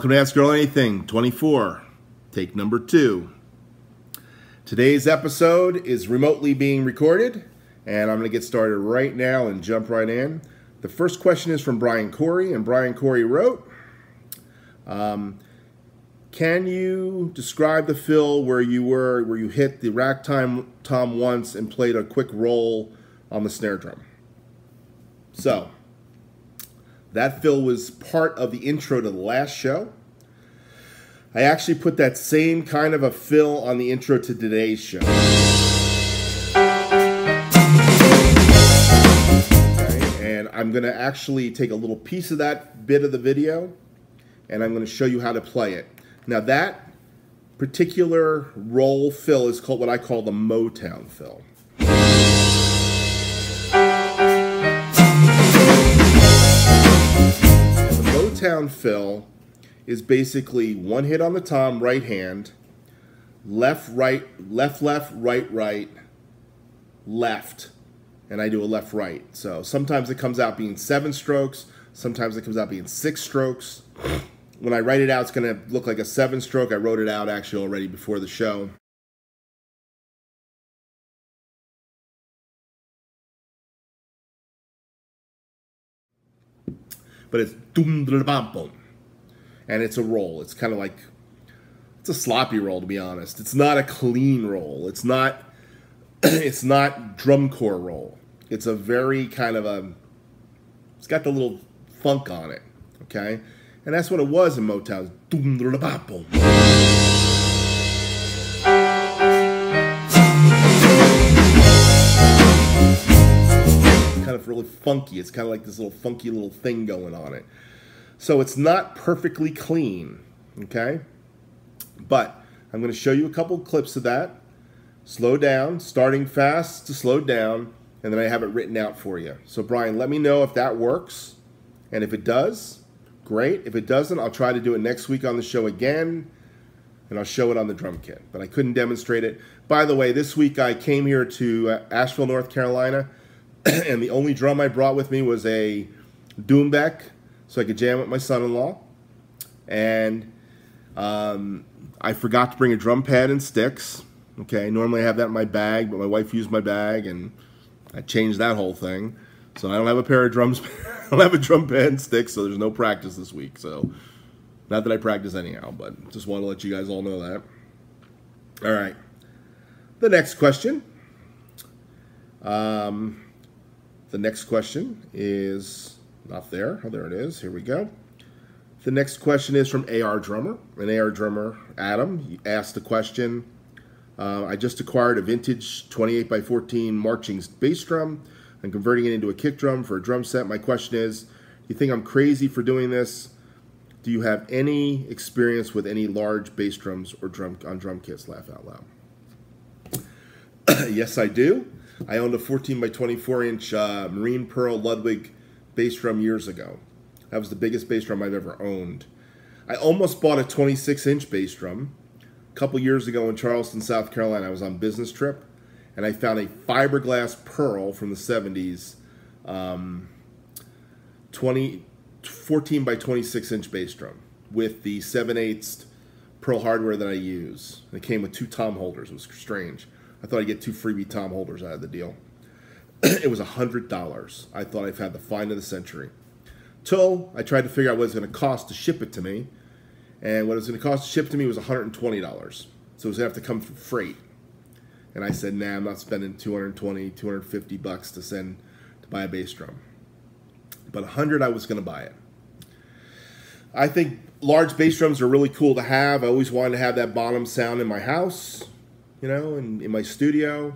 Welcome to Ask Earl Anything 24, take number 2. Today's episode is remotely being recorded, and I'm going to get started right now and jump right in. The first question is from Brian Corey, and Brian Corey wrote, can you describe the fill where you hit the rack tom once and played a quick roll on the snare drum? So, that fill was part of the intro to the last show. I actually put that same kind of a fill on the intro to today's show. Okay, and I'm going to actually take a little piece of that bit of the video, and I'm going to show you how to play it. Now that particular roll fill is called what I call the Motown fill. Motown fill is basically one hit on the tom, right hand, left, right, left, left, right, right, left, and I do a left, right. So sometimes it comes out being 7 strokes, sometimes it comes out being 6 strokes. When I write it out, it's going to look like a 7 stroke. I wrote it out actually already before the show. But it's doom da bam boom, and it's a roll. It's kind of like, it's a sloppy roll, to be honest. It's not a clean roll. It's not drum corps roll. It's a very kind of a, it's got the little funk on it, okay? And that's what it was in Motown. Doom da bam boom. Kind of really funky. It's kind of like this little funky little thing going on it. So it's not perfectly clean, okay? But I'm going to show you a couple clips of that. Slow down, starting fast to slow down, and then I have it written out for you. So Brian, let me know if that works, and if it does, great. If it doesn't, I'll try to do it next week on the show again, and I'll show it on the drum kit. But I couldn't demonstrate it. By the way, this week I came here to Asheville, North Carolina, and the only drum I brought with me was a Doombeck, so I could jam with my son-in-law. And I forgot to bring a drum pad and sticks. Okay, normally I have that in my bag, but my wife used my bag, and I changed that whole thing. So I don't have a pair of drums. I don't have a drum pad and sticks, so there's no practice this week. So, not that I practice anyhow, but just want to let you guys all know that. All right. The next question. The next question is not there. Oh, there it is. Here we go. The next question is from AR Drummer. And AR Drummer, Adam, he asked the question, I just acquired a vintage 28x14 marching bass drum. I'm converting it into a kick drum for a drum set. My question is, do you think I'm crazy for doing this? Do you have any experience with any large bass drums or on drum kits? Laugh out loud. Yes, I do. I owned a 14x24-inch Marine Pearl Ludwig bass drum years ago. That was the biggest bass drum I've ever owned. I almost bought a 26-inch bass drum. A couple years ago in Charleston, South Carolina, I was on a business trip, and I found a fiberglass Pearl from the 70s, 14x26-inch bass drum with the 7/8 Pearl hardware that I use. It came with 2 tom holders. It was strange. I thought I'd get 2 freebie tom holders out of the deal. It was $100. I thought I've had the find of the century. Till I tried to figure out what it was going to cost to ship it to me. And what it was going to cost to ship it to me was $120. So it was going to have to come through freight. And I said, nah, I'm not spending $220, $250 to buy a bass drum. But $100, I was going to buy it. I think large bass drums are really cool to have. I always wanted to have that bottom sound in my house, you know, in my studio.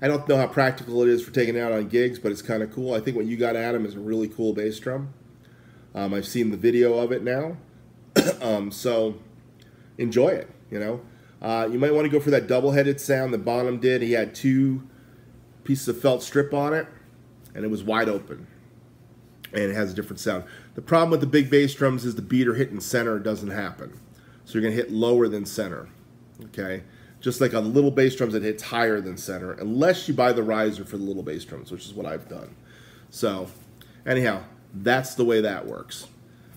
I don't know how practical it is for taking it out on gigs, but it's kind of cool. I think what you got, Adam, is a really cool bass drum. I've seen the video of it now. So enjoy it, you know. You might want to go for that double-headed sound that Bonham did. He had 2 pieces of felt strip on it, and it was wide open. And it has a different sound. The problem with the big bass drums is the beat or hitting center doesn't happen. So you're going to hit lower than center, okay? Just like on little bass drums, it hits higher than center, unless you buy the riser for the little bass drums, which is what I've done. So, anyhow, that's the way that works.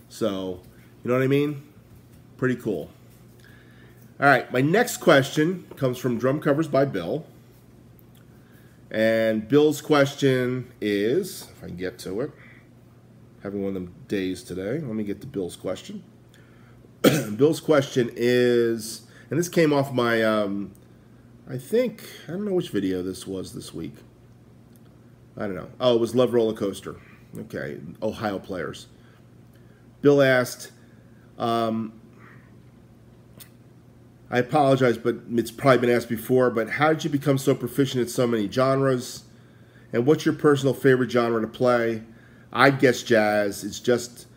So, you know what I mean? Pretty cool. All right, my next question comes from Drum Covers by Bill. And Bill's question is, if I can get to it, having one of them days today. Let me get to Bill's question. Bill's question is, and this came off my, I don't know which video this was this week. I don't know. Oh, it was Love Roller Coaster. Okay, Ohio players. Bill asked, I apologize, but it's probably been asked before, but how did you become so proficient in so many genres? And what's your personal favorite genre to play? I'd guess jazz. It's just,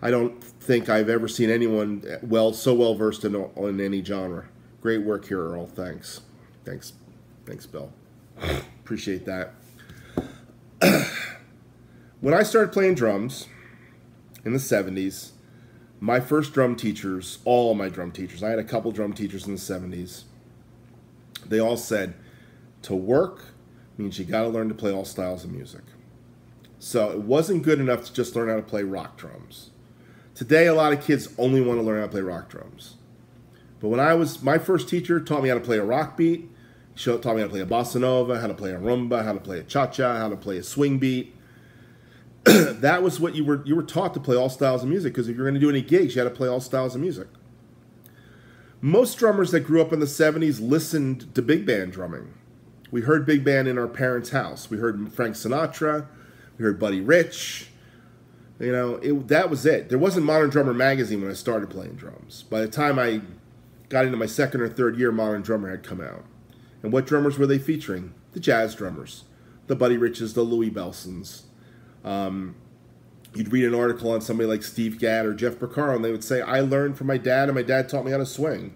I don't think I've ever seen anyone so well versed in any genre. Great work here, Earl. Thanks. Thanks, Bill. Appreciate that. When I started playing drums in the 70s, my first drum teachers, all my drum teachers, I had a couple drum teachers in the 70s, they all said, to work means you got to learn to play all styles of music. So it wasn't good enough to just learn how to play rock drums. Today, a lot of kids only want to learn how to play rock drums. But my first teacher taught me how to play a rock beat, taught me how to play a bossa nova, how to play a rumba, how to play a cha-cha, how to play a swing beat. That was what you were taught, to play all styles of music, because if you're going to do any gigs, you had to play all styles of music. Most drummers that grew up in the 70s listened to big band drumming. We heard big band in our parents' house. We heard Frank Sinatra. We heard Buddy Rich. You know, that was it. There wasn't Modern Drummer magazine when I started playing drums. By the time I got into my second or third year, Modern Drummer had come out. And what drummers were they featuring? The jazz drummers. The Buddy Riches, the Louis Bellsons. You'd read an article on somebody like Steve Gadd or Jeff Porcaro, and they would say, I learned from my dad, and my dad taught me how to swing,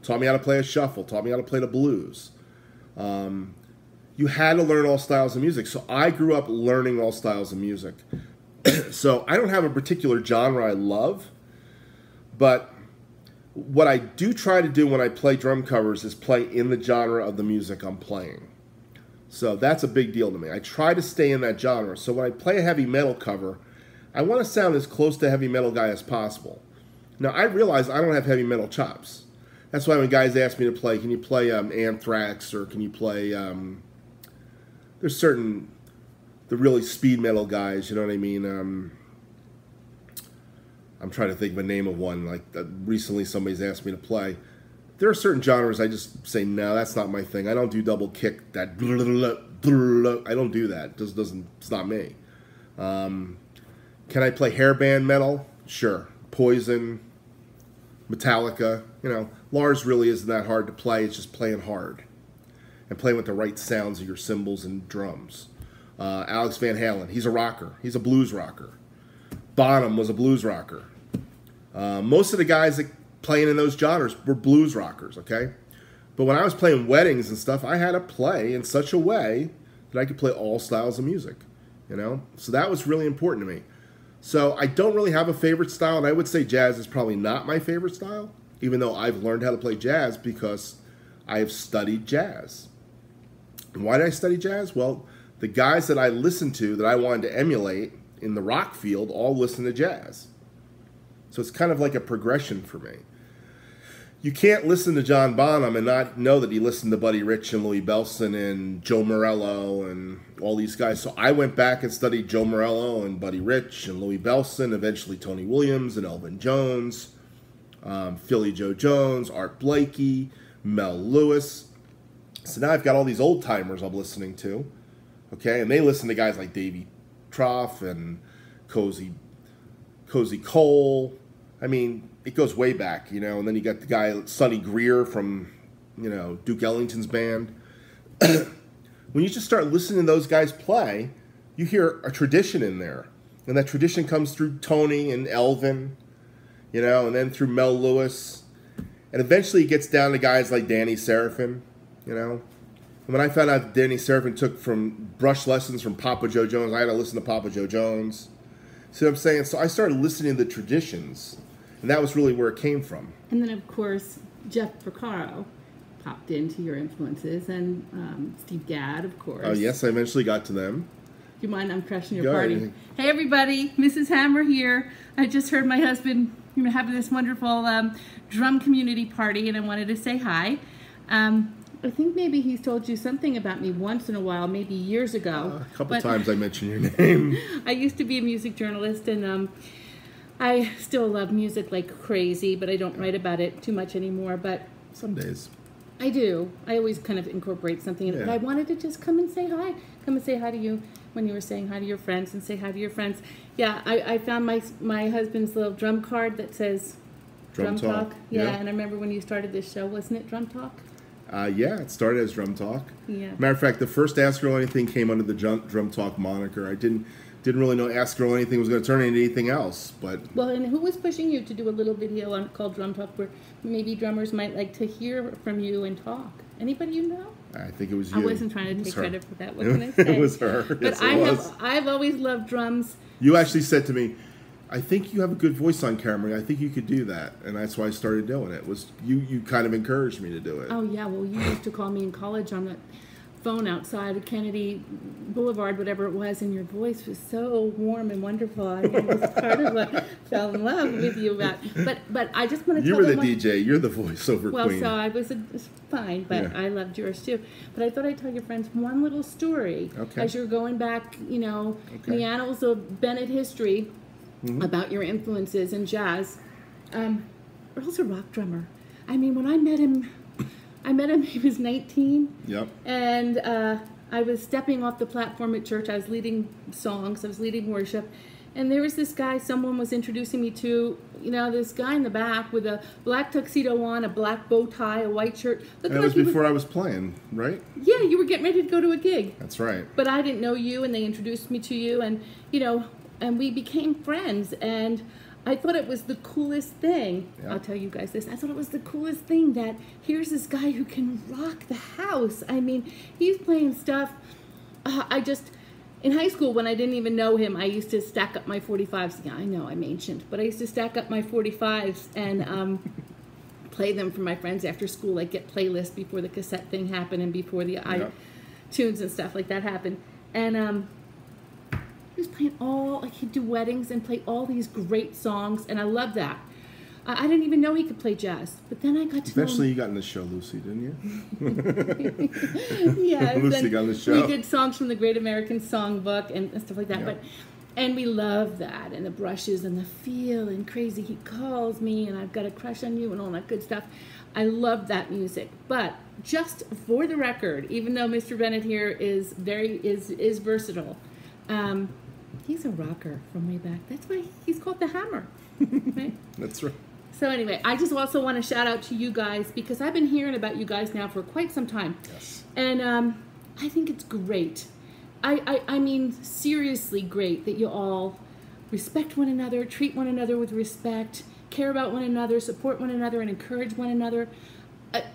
taught me how to play a shuffle, taught me how to play the blues. You had to learn all styles of music. So I grew up learning all styles of music. So I don't have a particular genre I love, but what I do try to do when I play drum covers is play in the genre of the music I'm playing. So that's a big deal to me. I try to stay in that genre. So when I play a heavy metal cover, I want to sound as close to a heavy metal guy as possible. Now, I realize I don't have heavy metal chops. That's why when guys ask me to play, can you play Anthrax, or can you play, there's certain, the really speed metal guys, you know what I mean? I'm trying to think of a name of one. Like recently somebody's asked me to play. There are certain genres I just say, no, that's not my thing. I don't do double kick, that I don't do that. It's not me. Can I play hairband metal? Sure. Poison, Metallica. You know, Lars really isn't that hard to play. It's just playing hard and playing with the right sounds of your cymbals and drums. Alex Van Halen, he's a rocker. He's a blues rocker. Bonham was a blues rocker. Most of the guys that playing in those genres were blues rockers, okay? But when I was playing weddings and stuff, I had to play in such a way that I could play all styles of music, you know? So that was really important to me. So I don't really have a favorite style, and I would say jazz is probably not my favorite style, even though I've learned how to play jazz because I've studied jazz. And why did I study jazz? Well, the guys that I listened to that I wanted to emulate in the rock field all listen to jazz. So it's kind of like a progression for me. You can't listen to John Bonham and not know that he listened to Buddy Rich and Louis Bellson and Joe Morello and all these guys. So I went back and studied Joe Morello and Buddy Rich and Louis Bellson, eventually Tony Williams and Elvin Jones, Philly Joe Jones, Art Blakey, Mel Lewis. So now I've got all these old timers I'm listening to, okay? And they listen to guys like Davy Trough and Cozy Cole. I mean, it goes way back, you know. And then you got the guy Sonny Greer from, you know, Duke Ellington's band. When you just start listening to those guys play, you hear a tradition in there, and that tradition comes through Tony and Elvin, you know, and then through Mel Lewis, and eventually it gets down to guys like Danny Serafin, you know. And when I found out that Danny Serafin took from brush lessons from Papa Joe Jones, I had to listen to Papa Joe Jones. See what I'm saying? So I started listening to the traditions, and that was really where it came from. And then, of course, Jeff Porcaro popped into your influences, and Steve Gadd, of course. Oh, yes, I eventually got to them. Do you mind? I'm crashing your party. Hey, everybody. Mrs. Hammer here. I just heard my husband, We're having this wonderful drum community party, and I wanted to say hi. I think maybe he's told you something about me once in a while, maybe years ago. A couple times I mentioned your name. I used to be a music journalist, and I still love music like crazy, but I don't write about it too much anymore. But some days. I do. I always kind of incorporate something in it. But I wanted to just come and say hi. Come and say hi to you when you were saying hi to your friends, and say hi to your friends. Yeah, I found my husband's little drum card that says Drum Talk. Yeah, and I remember when you started this show, wasn't it Drum Talk? Yeah, it started as Drum Talk. Yeah. Matter of fact, the first Ask Earl Anything came under the Drum Talk moniker. I didn't really know Ask Earl Anything was going to turn into anything else, but... Well, and who was pushing you to do a little video called Drum Talk where maybe drummers might like to hear from you and talk? Anybody you know? I think it was you. I wasn't trying to take credit for that. What can I say? It was her. Yes, But I've always loved drums. You actually said to me, I think you have a good voice on camera. I think you could do that. And that's why I started doing it. You kind of encouraged me to do it. Oh, yeah. Well, you used to call me in college on that phone outside of Kennedy Boulevard, whatever it was, and your voice was so warm and wonderful. I mean, it was part of what I fell in love with you about. But I just want to tell you were the DJ. You're the voiceover queen. Well, so I was fine, but yeah. I loved yours too. But I thought I'd tell your friends one little story as you're going back, in the annals of Bennett history about your influences in jazz. Earl's a rock drummer. I mean, when I met him, he was 19. Yep. And I was stepping off the platform at church. I was leading songs. I was leading worship. And there was this guy someone was introducing me to, this guy in the back with a black tuxedo on, a black bow tie, a white shirt. That was before I was playing, right? Yeah, you were getting ready to go to a gig. That's right. But I didn't know you, and they introduced me to you, and, and we became friends. And I thought it was the coolest thing. Yep. I'll tell you guys this. I thought it was the coolest thing that here's this guy who can rock the house. I mean, he's playing stuff. In high school, when I didn't even know him, I used to stack up my 45s. Yeah, I know I'm ancient, but I used to stack up my 45s and play them for my friends after school, like get playlists before the cassette thing happened and before the iTunes and stuff like that happened. And he was playing he'd do weddings and play all these great songs, and I loved that. I didn't even know he could play jazz, but then I got to Eventually you got in the show, Lucy, didn't you? Yeah. Lucy got in the show. We did songs from the Great American Songbook and stuff like that, and we loved that, and the brushes and the feel and Crazy He Calls Me and I've Got a Crush on You and all that good stuff. I loved that music, but just for the record, even though Mr. Bennett here is versatile, he's a rocker from way back. That's why he's called the Hammer. Right? That's right. So anyway, I just also want to shout out to you guys because I've been hearing about you guys now for quite some time. Yes. And I think it's great. I mean, seriously great that you all respect one another, treat one another with respect, care about one another, support one another, and encourage one another.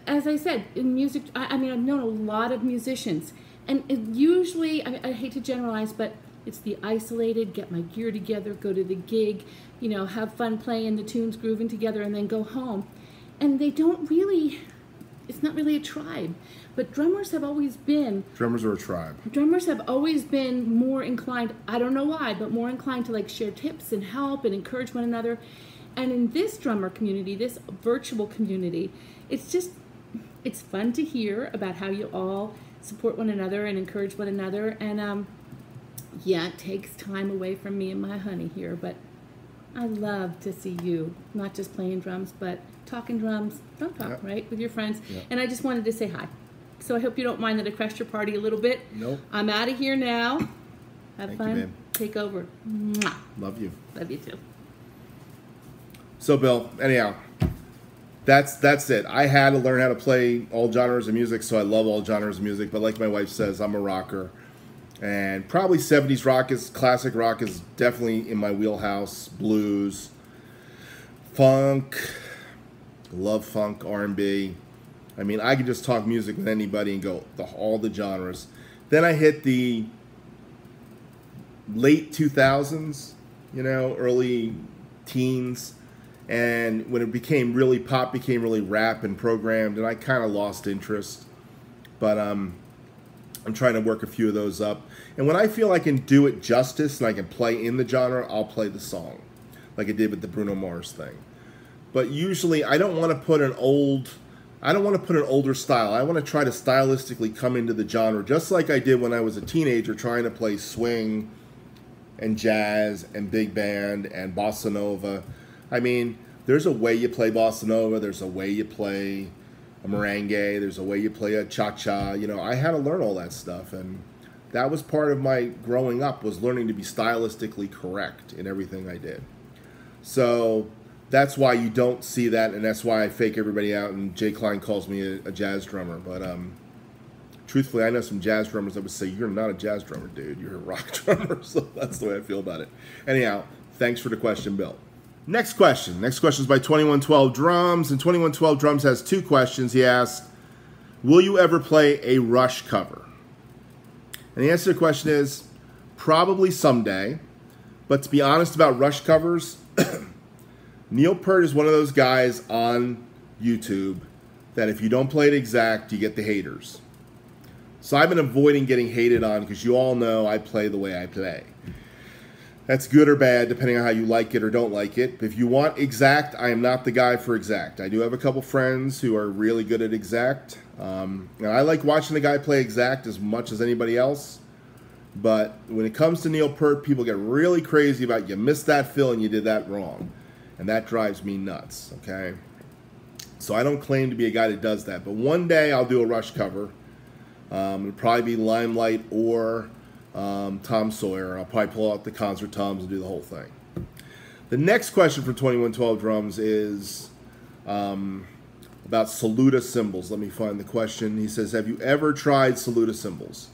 As I said, in music, I mean, I've known a lot of musicians. And usually, I hate to generalize, but it's the isolated, get my gear together, go to the gig, have fun playing the tunes, grooving together, and then go home. And they don't really, it's not really a tribe. But drummers have always been... Drummers are a tribe. Drummers have always been more inclined, I don't know why, but more inclined to share tips and help and encourage one another. And in this drummer community, this virtual community, it's fun to hear about how you all support one another and encourage one another. And yeah, it takes time away from me and my honey here, but I love to see you, not just playing drums, but talking drums, drum talk, right, with your friends. Yep. And I just wanted to say hi. So I hope you don't mind that I crashed your party a little bit. Nope. I'm out of here now. Have Thank fun. you, babe. Take over. Mwah. Love you. Love you too. So, Bill, anyhow, that's it. I had to learn how to play all genres of music, so I love all genres of music. But like my wife says, I'm a rocker. And probably 70s rock classic rock is definitely in my wheelhouse. Blues, funk, love funk, R&B. I mean, I can just talk music with anybody and go all the genres. Then I hit the late 2000s, early teens. And when it became really pop, became really rap and programmed, and I kind of lost interest. But I'm trying to work a few of those up. And when I feel I can do it justice and I can play in the genre, I'll play the song, like I did with the Bruno Mars thing. but usually I don't want to put an older style. I want to try to stylistically come into the genre, just like I did when I was a teenager trying to play swing and jazz and big band and bossa nova. I mean, there's a way you play bossa nova, there's a way you play a merengue, there's a way you play a cha-cha. You know, I had to learn all that stuff, and that was part of my growing up, was learning to be stylistically correct in everything I did. So that's why you don't see that, and that's why I fake everybody out, and Jay Klein calls me a jazz drummer. But truthfully, I know some jazz drummers that would say, you're not a jazz drummer, dude. You're a rock drummer. So that's the way I feel about it. Anyhow, thanks for the question, Bill. Next question. Next question is by 2112 Drums, and 2112 Drums has 2 questions. He asked, will you ever play a Rush cover? And the answer to the question is, probably someday. But to be honest about Rush covers, Neil Peart is one of those guys on YouTube that if you don't play it exact, you get the haters. So I've been avoiding getting hated on because you all know I play the way I play. That's good or bad, depending on how you like it or don't like it. If you want exact, I am not the guy for exact. I do have a couple friends who are really good at exact. And I like watching the guy play exact as much as anybody else. But when it comes to Neil Peart, people get really crazy about you missed that fill and you did that wrong. And that drives me nuts, okay? So I don't claim to be a guy that does that. But one day I'll do a Rush cover. It'll probably be Limelight or Tom Sawyer. I'll probably pull out the concert toms and do the whole thing. The next question for 2112 Drums is about Saluda cymbals. Let me find the question. He says, have you ever tried Saluda cymbals?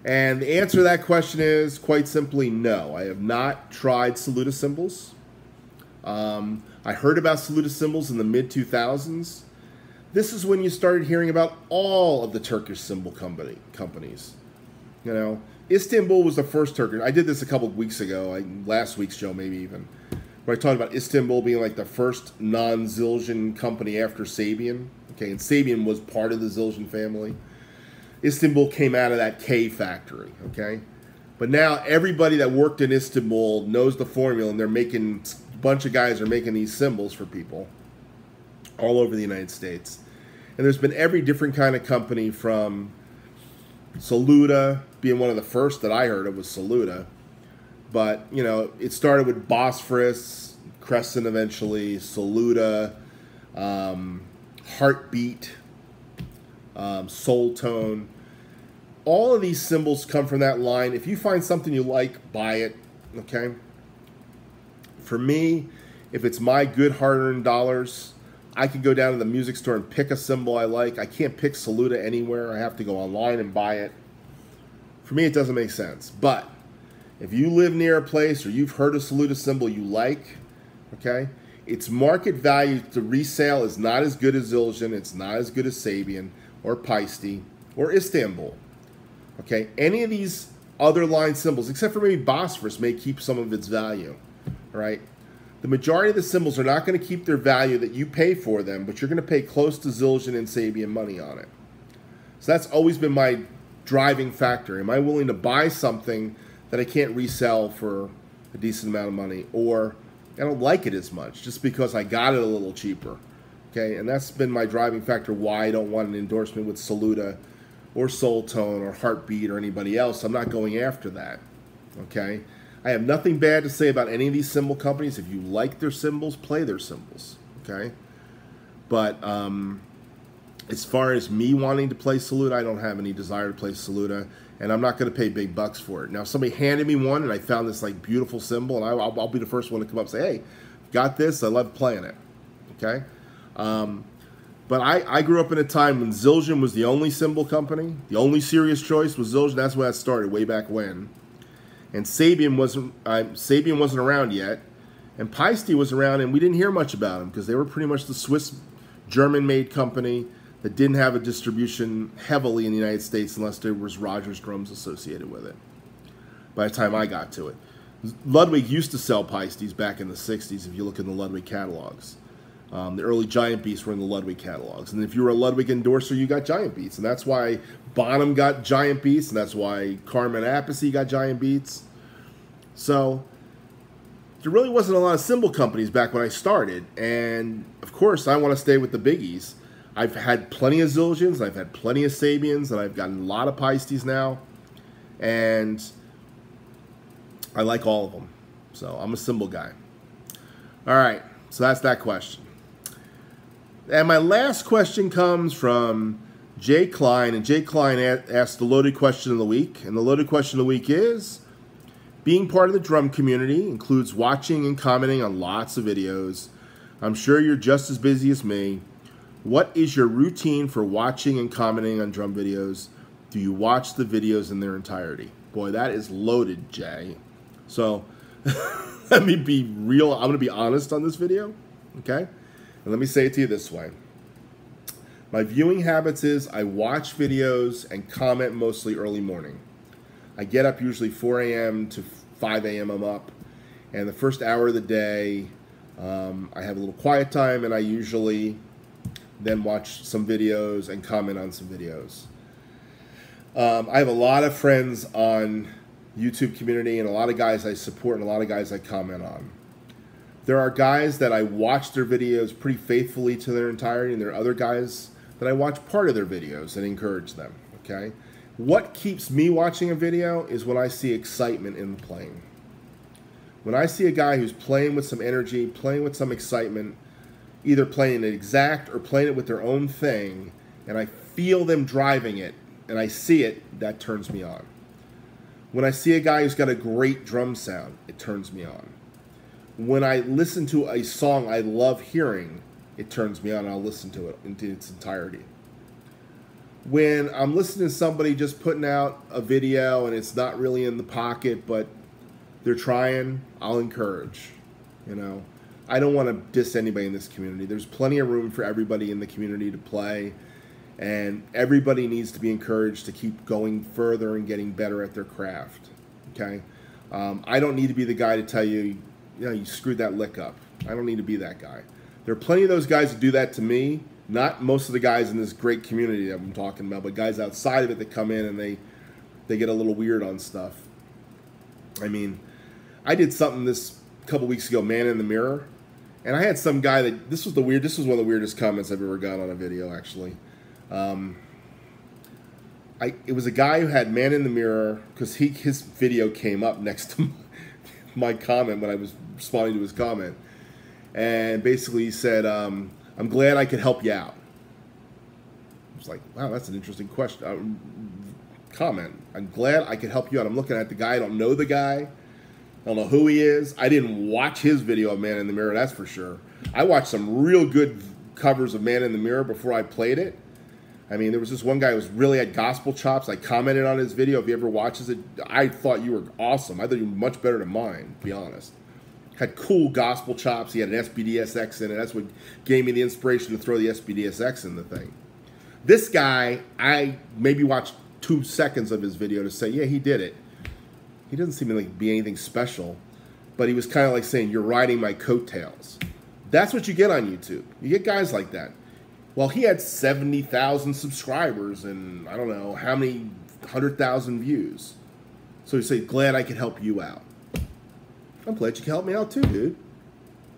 And the answer to that question is quite simply no. I have not tried Saluda cymbals. I heard about Saluda cymbals in the mid-2000s. This is when you started hearing about all of the Turkish cymbal companies. You know, Istanbul was the first Turkish. I did this a couple of weeks ago, last week's show maybe even, where I talked about Istanbul being like the first non-Zildjian company after Sabian. Okay, and Sabian was part of the Zildjian family. Istanbul came out of that K factory, okay? But now everybody that worked in Istanbul knows the formula, and they're making, a bunch of guys are making these cymbals for people all over the United States. And there's been every different kind of company, from Saluda being one of the first that I heard of was Saluda. But, you know, it started with Bosphorus, Crescent eventually, Saluda, Heartbeat, Soul Tone. All of these cymbals come from that line. If you find something you like, buy it, okay? For me, if it's my good hard-earned dollars, I can go down to the music store and pick a cymbal I like. I can't pick Saluda anywhere. I have to go online and buy it. For me, it doesn't make sense. But if you live near a place or you've heard a Saluda cymbal you like, okay, its market value to resale is not as good as Zildjian. It's not as good as Sabian or Paisti or Istanbul. Okay, any of these other line cymbals, except for maybe Bosphorus, may keep some of its value, right? The majority of the cymbals are not going to keep their value that you pay for them, but you're going to pay close to Zildjian and Sabian money on it. So that's always been my driving factor. Am I willing to buy something that I can't resell for a decent amount of money, or I don't like it as much just because I got it a little cheaper? Okay, and that's been my driving factor why I don't want an endorsement with Saluda or Soul Tone or Heartbeat or anybody else. I'm not going after that, okay? I have nothing bad to say about any of these cymbal companies. If you like their cymbals, play their cymbals, okay? But as far as me wanting to play Saluda, I don't have any desire to play Saluda, and I'm not going to pay big bucks for it. Now, if somebody handed me one and I found this like beautiful cymbal, and I'll be the first one to come up and say, hey, got this, I love playing it, okay? But I grew up in a time when Zildjian was the only cymbal company. The only serious choice was Zildjian. That's when that started, way back when. And Sabian wasn't around yet. And Paisti was around, and we didn't hear much about them because they were pretty much the Swiss German-made company that didn't have a distribution heavily in the United States unless there was Rogers drums associated with it by the time I got to it. Ludwig used to sell Paistis back in the 60s if you look in the Ludwig catalogs. The early Giant Beats were in the Ludwig catalogs. And if you were a Ludwig endorser, you got Giant Beats. And that's why Bonham got Giant Beats, and that's why Carmen Appice got Giant Beats. So there really wasn't a lot of cymbal companies back when I started. And, of course, I want to stay with the biggies. I've had plenty of Zildjians, I've had plenty of Sabians, and I've gotten a lot of Paistis now. And I like all of them. So I'm a cymbal guy. All right, so that's that question. And my last question comes from Jay Klein. And Jay Klein asked the loaded question of the week. And the loaded question of the week is, being part of the drum community includes watching and commenting on lots of videos. I'm sure you're just as busy as me. What is your routine for watching and commenting on drum videos? Do you watch the videos in their entirety? Boy, that is loaded, Jay. So let me be real. I'm going to be honest on this video, okay? And let me say it to you this way. My viewing habits is I watch videos and comment mostly early morning. I get up usually 4 a.m. to 5 a.m. I'm up. And the first hour of the day, I have a little quiet time, and I usually then watch some videos and comment on some videos. I have a lot of friends on YouTube community and a lot of guys I support and a lot of guys I comment on. There are guys that I watch their videos pretty faithfully to their entirety, and there are other guys that I watch part of their videos and encourage them, okay? What keeps me watching a video is when I see excitement in the playing. When I see a guy who's playing with some energy, playing with some excitement, either playing it exact or playing it with their own thing, and I feel them driving it, and I see it, that turns me on. When I see a guy who's got a great drum sound, it turns me on. When I listen to a song I love hearing, it turns me on, and I'll listen to it in its entirety. When I'm listening to somebody just putting out a video and it's not really in the pocket, but they're trying, I'll encourage. You know, I don't want to diss anybody in this community. There's plenty of room for everybody in the community to play, and everybody needs to be encouraged to keep going further and getting better at their craft. Okay, I don't need to be the guy to tell you, you know, you screwed that lick up. I don't need to be that guy. There are plenty of those guys that do that to me. Not most of the guys in this great community that I'm talking about, but guys outside of it that come in and they get a little weird on stuff. I mean, I did something this couple weeks ago, man in the mirror, and I had some guy that this was one of the weirdest comments I've ever got on a video, actually. It was a guy who had man in the mirror because his video came up next to my comment when I was responding to his comment, and basically he said, I'm glad I could help you out. I was like, wow, that's an interesting question. Comment. I'm glad I could help you out. I'm looking at the guy. I don't know the guy. I don't know who he is. I didn't watch his video of Man in the Mirror, that's for sure. I watched some real good covers of Man in the Mirror before I played it. I mean, there was this one guy who was really at gospel chops. I commented on his video. If he ever watches it, I thought you were awesome. I thought you were much better than mine, to be honest. Had cool gospel chops. He had an SBDSX in it. That's what gave me the inspiration to throw the SBDSX in the thing. This guy, I maybe watched 2 seconds of his video to say, yeah, he did it. He doesn't seem to like be anything special, but he was kind of like saying, you're riding my coattails. That's what you get on YouTube. You get guys like that. Well, he had 70,000 subscribers and I don't know how many 100,000 views. So he said, glad I could help you out. I'm glad you can help me out too, dude.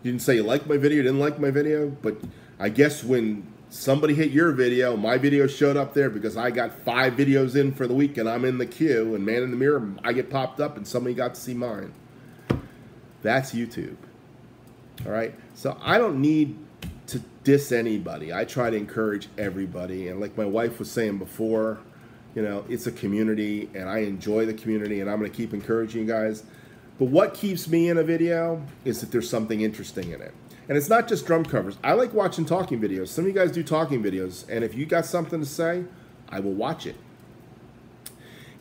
You didn't say you liked my video, didn't like my video, but I guess when somebody hit your video, my video showed up there because I got 5 videos in for the week and I'm in the queue, and Man in the Mirror, I get popped up and somebody got to see mine. That's YouTube. All right? So I don't need to diss anybody. I try to encourage everybody, and like my wife was saying before, you know, it's a community and I enjoy the community and I'm going to keep encouraging you guys. But what keeps me in a video is that there's something interesting in it. And it's not just drum covers. I like watching talking videos. Some of you guys do talking videos, and if you got something to say, I will watch it.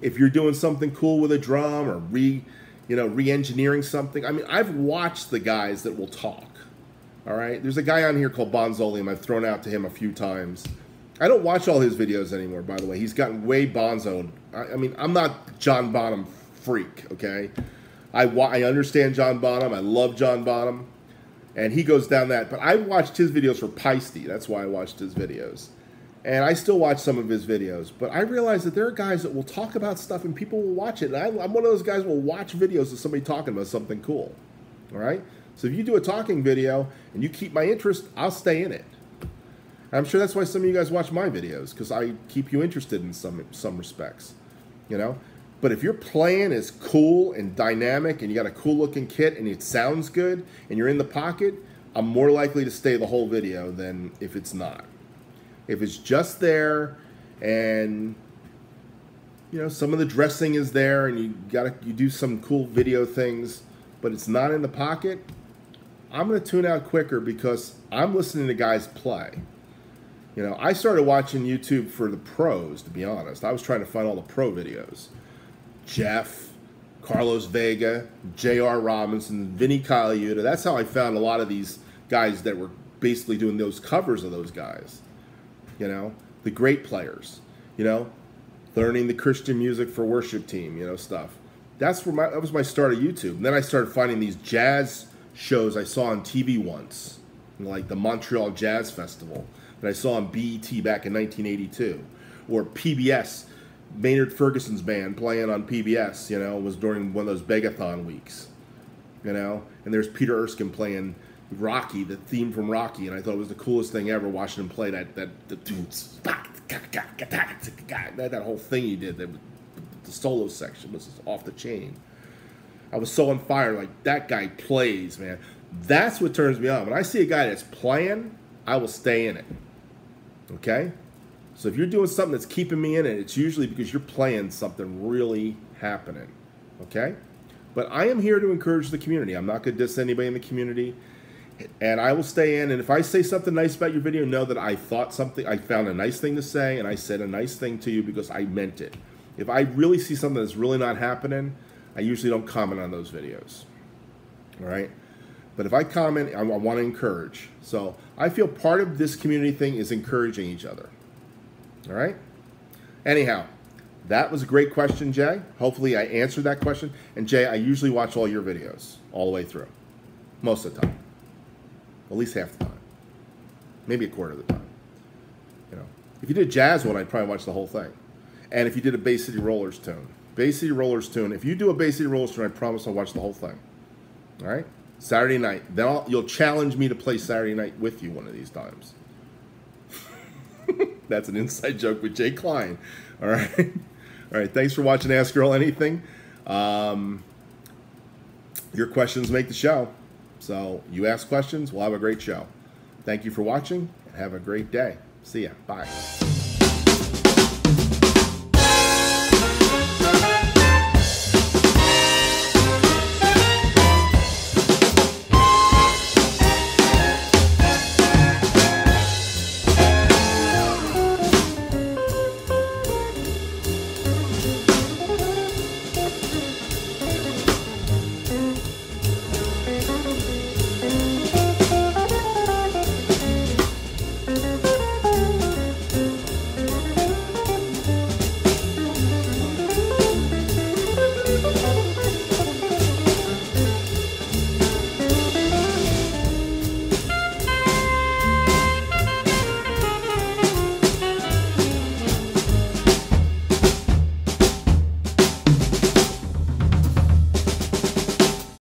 If you're doing something cool with a drum or re-engineering something, I mean, I've watched the guys that will talk. All right? There's a guy on here called Bonzolium. I've thrown out to him a few times. I don't watch all his videos anymore, by the way. He's gotten way bonzoed. I mean, I'm not John Bonham freak, okay? I understand John Bonham. I love John Bonham. And he goes down that. But I watched his videos for Paisty. That's why I watched his videos. And I still watch some of his videos. But I realize that there are guys that will talk about stuff and people will watch it. And I'm one of those guys who will watch videos of somebody talking about something cool. All right? So if you do a talking video and you keep my interest, I'll stay in it. I'm sure that's why some of you guys watch my videos, because I keep you interested in some respects, you know? But if your plan is cool and dynamic and you got a cool looking kit and it sounds good and you're in the pocket, I'm more likely to stay the whole video than if it's not. If it's just there and, you know, some of the dressing is there and you do some cool video things, but it's not in the pocket, I'm going to tune out quicker because I'm listening to guys play. You know, I started watching YouTube for the pros, to be honest. I was trying to find all the pro videos. Jeff, Carlos Vega, J.R. Robinson, Vinny Colaiuta. That's how I found a lot of these guys that were basically doing those covers of those guys. You know, the great players. You know, learning the Christian music for worship team, you know, stuff. That was my start of YouTube. And then I started finding these jazz shows I saw on TV once, like the Montreal Jazz Festival that I saw on BET back in 1982, or PBS. Maynard Ferguson's band playing on PBS, you know, was during one of those Begathon weeks, you know, and there's Peter Erskine playing Rocky, the theme from Rocky, and I thought it was the coolest thing ever watching him play that whole thing he did. The solo section was off the chain. I was so on fire, like, that guy plays, man. That's what turns me on. When I see a guy that's playing, I will stay in it, okay? So if you're doing something that's keeping me in it, it's usually because you're playing something really happening, okay? But I am here to encourage the community. I'm not going to diss anybody in the community, and I will stay in. And if I say something nice about your video, know that I found a nice thing to say, and I said a nice thing to you because I meant it. If I really see something that's really not happening, I usually don't comment on those videos, all right? But if I comment, I want to encourage. So I feel part of this community thing is encouraging each other. All right? Anyhow, that was a great question, Jay. Hopefully I answered that question. And Jay, I usually watch all your videos all the way through. Most of the time. At least half the time. Maybe a quarter of the time. You know, if you did a jazz one, I'd probably watch the whole thing. And if you did a Bay City Rollers tune. Bay City Rollers tune. If you do a Bay City Rollers tune, I promise I'll watch the whole thing. All right? Saturday night. Then you'll challenge me to play Saturday night with you one of these times. That's an inside joke with Jay Klein. All right. All right. Thanks for watching Ask Earl Anything. Your questions make the show. So you ask questions, we'll have a great show. Thank you for watching, and have a great day. See ya. Bye.